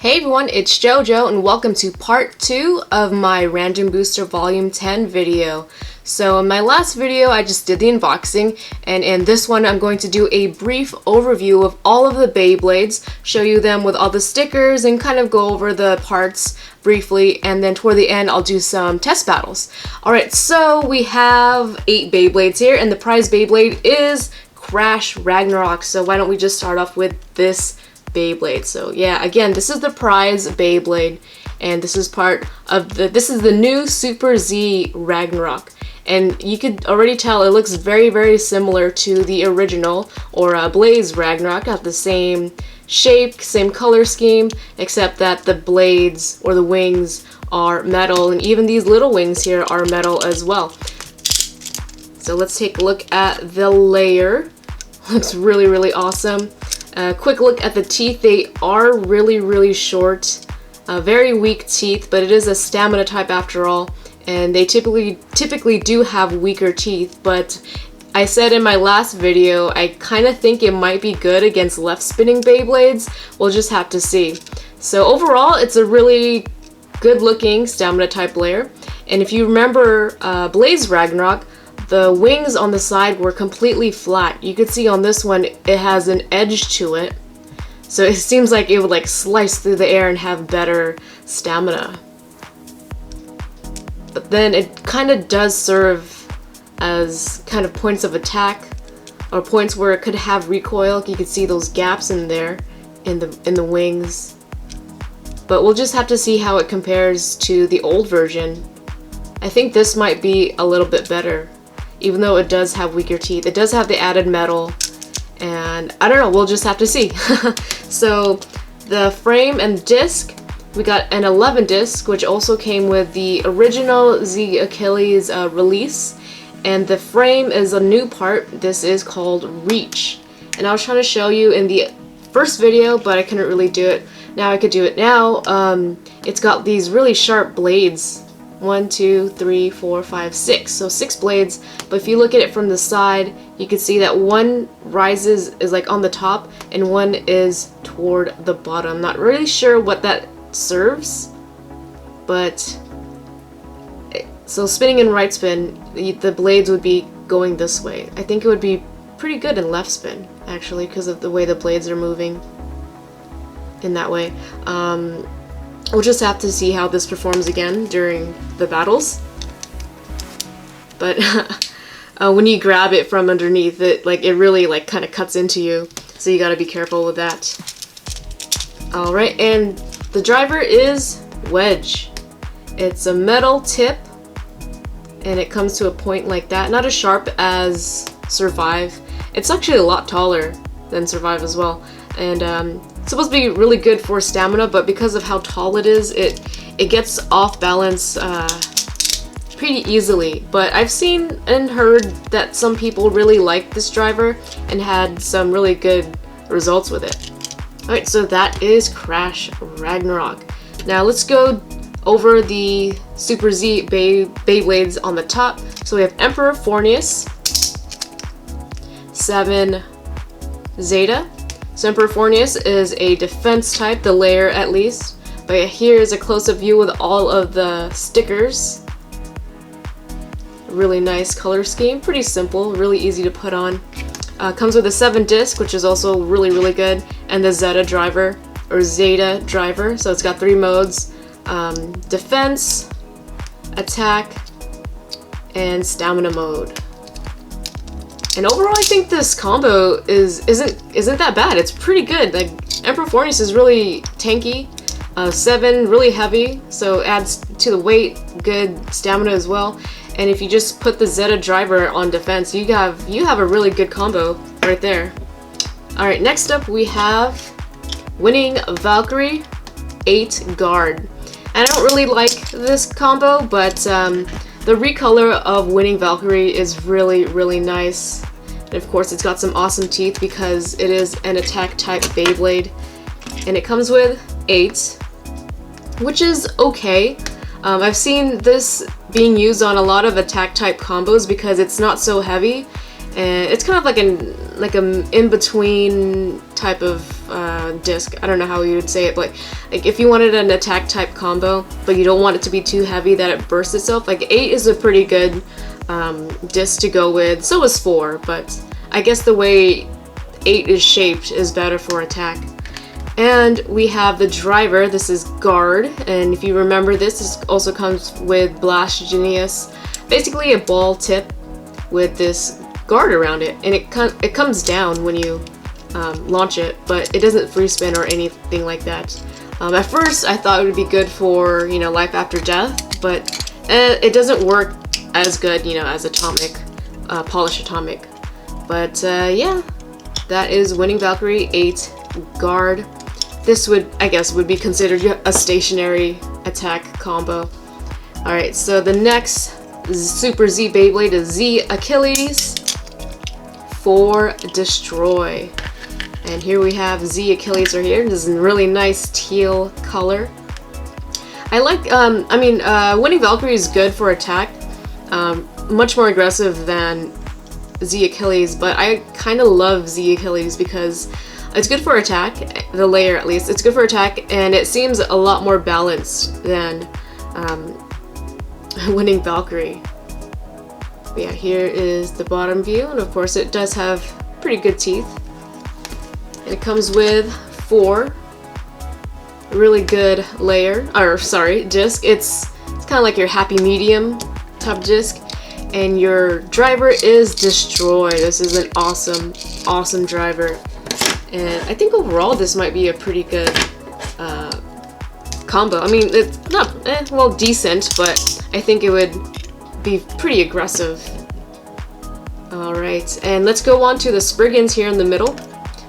Hey everyone, it's JoJo and welcome to part 2 of my Random Booster Volume 10 video. So in my last video I just did the unboxing, and in this one I'm going to do a brief overview of all of the Beyblades, show you them with all the stickers and kind of go over the parts briefly, and then toward the end I'll do some test battles. Alright, so we have 8 Beyblades here and the prize Beyblade is Crash Ragnarok, so why don't we just start off with this Beyblade. So yeah, again, this is the prize Beyblade, and this is part of this is the new Super Z Ragnarok, and you could already tell it looks very similar to the original or Blaze Ragnarok. Got the same shape, same color scheme, except that the blades or the wings are metal, and even these little wings here are metal as well. So let's take a look at the layer. Looks really awesome. Quick look at the teeth. They are really short, very weak teeth, but it is a stamina type after all, and they typically do have weaker teeth. But I said in my last video I kind of think it might be good against left spinning Beyblades. We'll just have to see. So overall it's a really good looking stamina type layer, and if you remember Blaze Ragnarok, the wings on the side were completely flat. You could see on this one it has an edge to it, so it seems like it would like slice through the air and have better stamina. But then it kind of does serve as kind of points of attack, or points where it could have recoil. You could see those gaps in there in the wings. But we'll just have to see how it compares to the old version. I think this might be a little bit better, even though it does have weaker teeth. It does have the added metal, and I don't know, we'll just have to see. So the frame and disc, we got an 11 disc, which also came with the original Z Achilles release, and the frame is a new part. This is called Reach, and I was trying to show you in the first video, but I couldn't really do it. Now I could do it now. It's got these really sharp blades. 1, 2, 3, 4, 5, 6. So 6 blades, but if you look at it from the side, you can see that one is like on the top and one is toward the bottom. Not really sure what that serves, but so spinning in right spin, the blades would be going this way. I think it would be pretty good in left spin actually, because of the way the blades are moving in that way. We'll just have to see how this performs again during the battles. But when you grab it from underneath, it really kind of cuts into you, so you gotta be careful with that. Alright, and the driver is Wedge. It's a metal tip, and it comes to a point like that. Not as sharp as Survive. It's actually a lot taller than Survive as well, and it's supposed to be really good for stamina, but because of how tall it is, it gets off balance pretty easily. But I've seen and heard that some people really like this driver and had some really good results with it. Alright, so that is Crash Ragnarok. Now let's go over the Super Z Beyblades on the top. So we have Emperor Fornius, 7 Zeta. So Emperor Fornius is a defense type, the layer at least. But here is a close-up view with all of the stickers. Really nice color scheme, pretty simple, really easy to put on. Comes with a 7 disc, which is also really good, and the Zeta driver, or Zeta driver. So it's got 3 modes: defense, attack, and stamina mode. And overall, I think this combo isn't that bad. It's pretty good. Like, Emperor Fornius is really tanky, 7 really heavy, so adds to the weight, good stamina as well. And if you just put the Zeta driver on defense, you have a really good combo right there. All right, next up we have Winning Valkyrie, 8 guard. And I don't really like this combo, but the recolor of Winning Valkyrie is really nice. And of course it's got some awesome teeth because it is an attack type Beyblade. And it comes with 8, which is okay. I've seen this being used on a lot of attack type combos because it's not so heavy, and it's kind of like an in-between type of disc. I don't know how you would say it, but like if you wanted an attack type combo, but you don't want it to be too heavy that it bursts itself, like 8 is a pretty good disc to go with. So is 4, but I guess the way 8 is shaped is better for attack. And we have the driver. This is guard, and if you remember, this also comes with Blast Genius, basically a ball tip with this guard around it, and it comes down when you launch it, but it doesn't free spin or anything like that. At first I thought it would be good for, you know, life after death, but it doesn't work as good, you know, as Atomic, Polish Atomic. But yeah, that is Winning Valkyrie 8 guard. This would, I guess, would be considered a stationary attack combo. Alright, so the next Super Z Beyblade is Z Achilles for Destroy. And here we have Z Achilles right here. This is a really nice teal color. I like, Winning Valkyrie is good for attack. Much more aggressive than Z Achilles, but I kind of love Z Achilles because it's good for attack, the layer at least. It's good for attack, and it seems a lot more balanced than Winning Valkyrie. But yeah, here is the bottom view, and of course it does have pretty good teeth. And it comes with 4 really good disc. It's kind of like your happy medium type disc. And your driver is Destroy. This is an awesome driver. And I think overall this might be a pretty good combo. I mean, it's not, well, decent, but I think it would be pretty aggressive. Alright, and let's go on to the Spriggans here in the middle.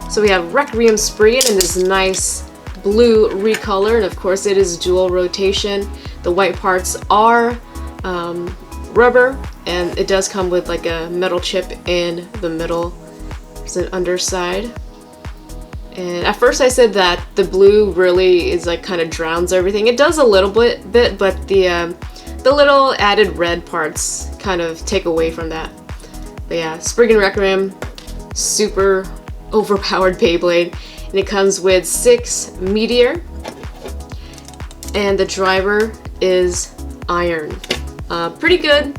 So we have Requiem Spriggan in this nice blue recolor, and of course it is dual rotation. The white parts are rubber, and it does come with like a metal chip in the middle. There's an underside. And at first I said that the blue really is like kind of drowns everything. It does a little bit, but the little added red parts kind of take away from that. But yeah, Spriggan Requiem, super overpowered Beyblade, and it comes with 6 Meteor, and the driver is Iron. Pretty good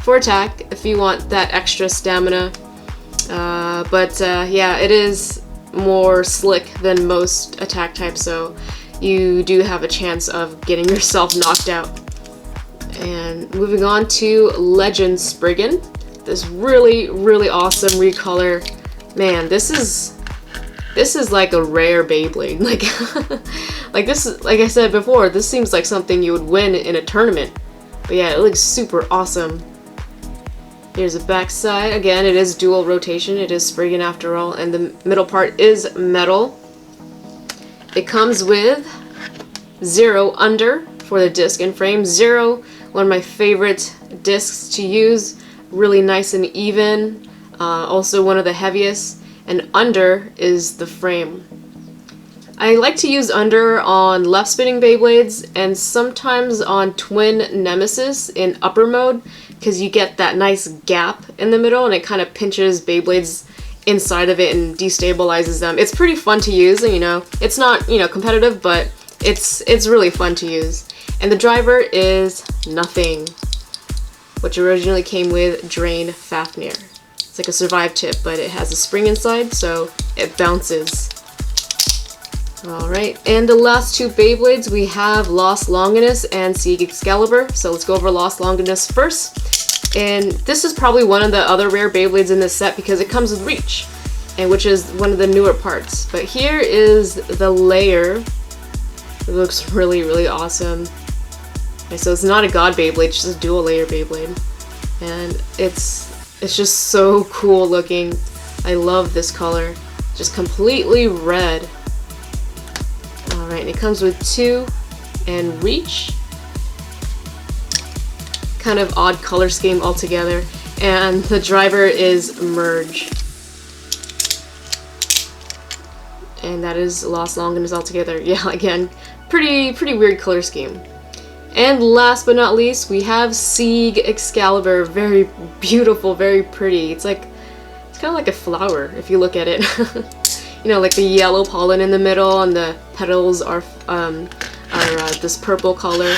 for attack if you want that extra stamina, but yeah, it is more slick than most attack types, so you do have a chance of getting yourself knocked out. And moving on to Legend Spriggan, this really awesome recolor. Man, this is like a rare Beyblade. Like this is, like I said before, this seems like something you would win in a tournament. But yeah, it looks super awesome. Here's the back side. Again, it is dual rotation. It is Spriggan after all, and the middle part is metal. It comes with 0 under for the disc and frame. 0, one of my favorite discs to use. Really nice and even. Also one of the heaviest. And under is the frame. I like to use under on left spinning Beyblades and sometimes on twin Nemesis in upper mode, because you get that nice gap in the middle and it kind of pinches Beyblades inside of it and destabilizes them. It's pretty fun to use, you know. It's not, you know, competitive, but it's really fun to use. And the driver is Nothing, which originally came with Drain Fafnir. It's like a survive tip, but it has a spring inside, so it bounces. Alright, and the last 2 Beyblades, we have Lost Longinus and Sieg Excalibur. So let's go over Lost Longinus first. And this is probably one of the other rare Beyblades in this set because it comes with Reach, and which is one of the newer parts. But here is the layer. It looks really awesome. Okay, so it's not a God Beyblade, it's just a dual layer Beyblade. And it's just so cool looking. I love this color. Just completely red. Alright, and it comes with 2 and Reach. Kind of odd color scheme altogether. And the driver is Merge. And that is Lost Longinus altogether. Yeah, again, pretty weird color scheme. And last but not least, we have Sieg Excalibur. Very beautiful, very pretty. It's kind of like a flower if you look at it. you know, like the yellow pollen in the middle, and the petals are this purple color.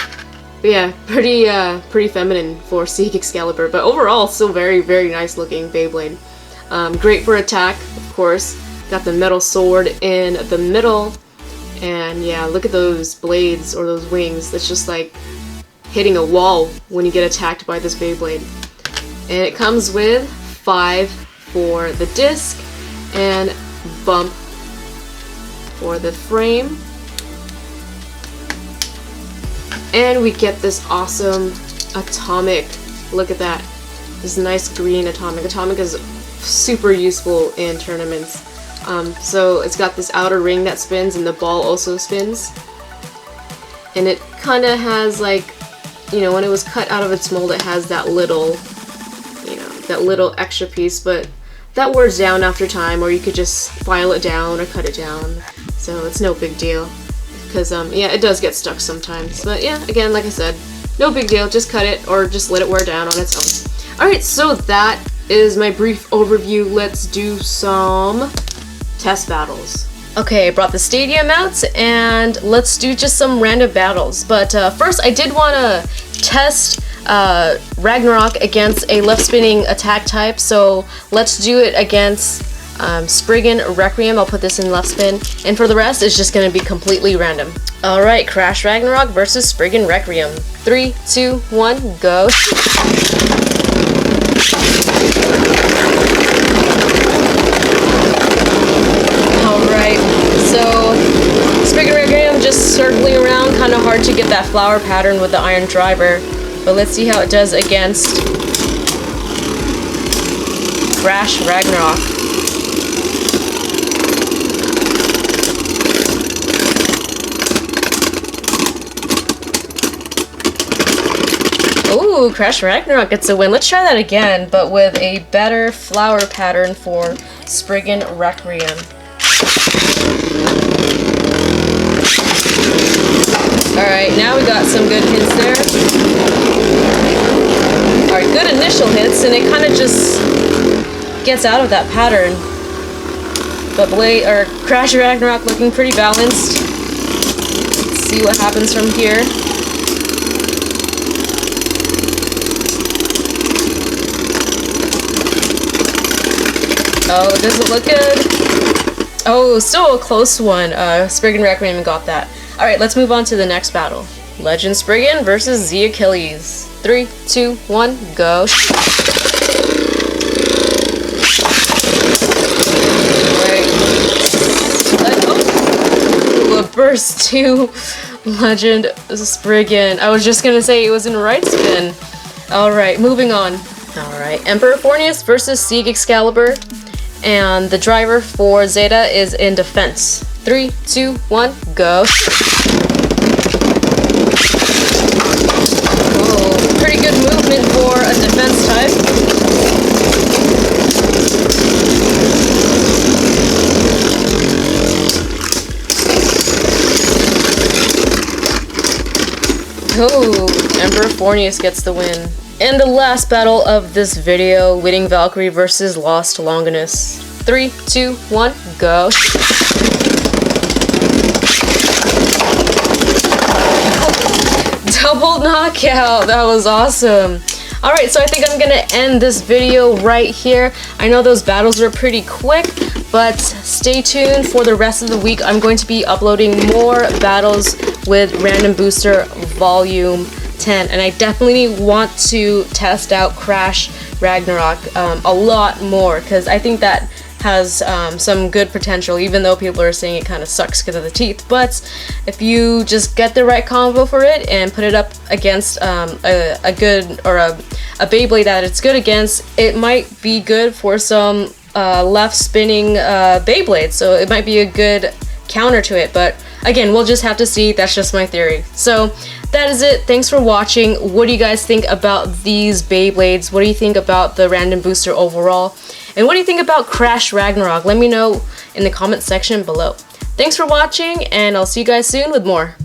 But yeah, pretty feminine for Sieg Excalibur, but overall still very, very nice looking Beyblade. Great for attack, of course. Got the metal sword in the middle, and yeah, look at those blades or those wings. That's just like hitting a wall when you get attacked by this Beyblade. And it comes with 5 for the disc and bump for the frame. And we get this awesome atomic. Look at that. This nice green atomic. Atomic is super useful in tournaments. So it's got this outer ring that spins, and the ball also spins. And it kind of has, like, you know, when it was cut out of its mold, it has that little, you know, that little extra piece, but that wears down after time, or you could just file it down or cut it down. So it's no big deal. Because, yeah, it does get stuck sometimes. But yeah, again, like I said, no big deal. Just cut it or just let it wear down on its own. Alright, so that is my brief overview. Let's do some test battles. Okay, I brought the stadium out, and let's do just some random battles. But first, I did want to test Ragnarok against a left spinning attack type, so let's do it against Spriggan Requiem. I'll put this in left spin, and for the rest, it's just going to be completely random. Alright, Crash Ragnarok versus Spriggan Requiem. 3, 2, 1, go. Alright, so Spriggan Requiem just circling around, kind of hard to get that flower pattern with the iron driver, but let's see how it does against Crash Ragnarok. Ooh, Crash Ragnarok gets a win. Let's try that again, but with a better flower pattern for Spriggan Requiem. Alright, now we got some good hits there. Alright, good initial hits, and it kind of just gets out of that pattern. But Crash Ragnarok looking pretty balanced. Let's see what happens from here. Oh, does it look good? Oh, still a close one. Spriggan Requiem got that. Alright, let's move on to the next battle. Legend Spriggan versus Z Achilles. 3, 2, 1, go. Alright. Oh, a burst to Legend Spriggan. I was just gonna say it was in right spin. Alright, moving on. Alright, Emperor Fornius versus Sieg Excalibur. And the driver for Zeta is in defense. 3, 2, 1, go. Oh, pretty good movement for a defense type. Oh, Emperor Fornius gets the win. And the last battle of this video, Winning Valkyrie versus Lost Longinus. 3, 2, 1, go. Double knockout! That was awesome. Alright, so I think I'm gonna end this video right here. I know those battles were pretty quick, but stay tuned for the rest of the week. I'm going to be uploading more battles with Random Booster Volume 10, and I definitely want to test out Crash Ragnarok a lot more, because I think that has some good potential, even though people are saying it kind of sucks because of the teeth. But if you just get the right combo for it and put it up against a good, or a Beyblade that it's good against, it might be good for some left spinning Beyblade, so it might be a good counter to it. But again, we'll just have to see. That's just my theory. So that is it. Thanks for watching. What do you guys think about these Beyblades? What do you think about the Random Booster overall? And what do you think about Crash Ragnarok? Let me know in the comment section below. Thanks for watching, and I'll see you guys soon with more.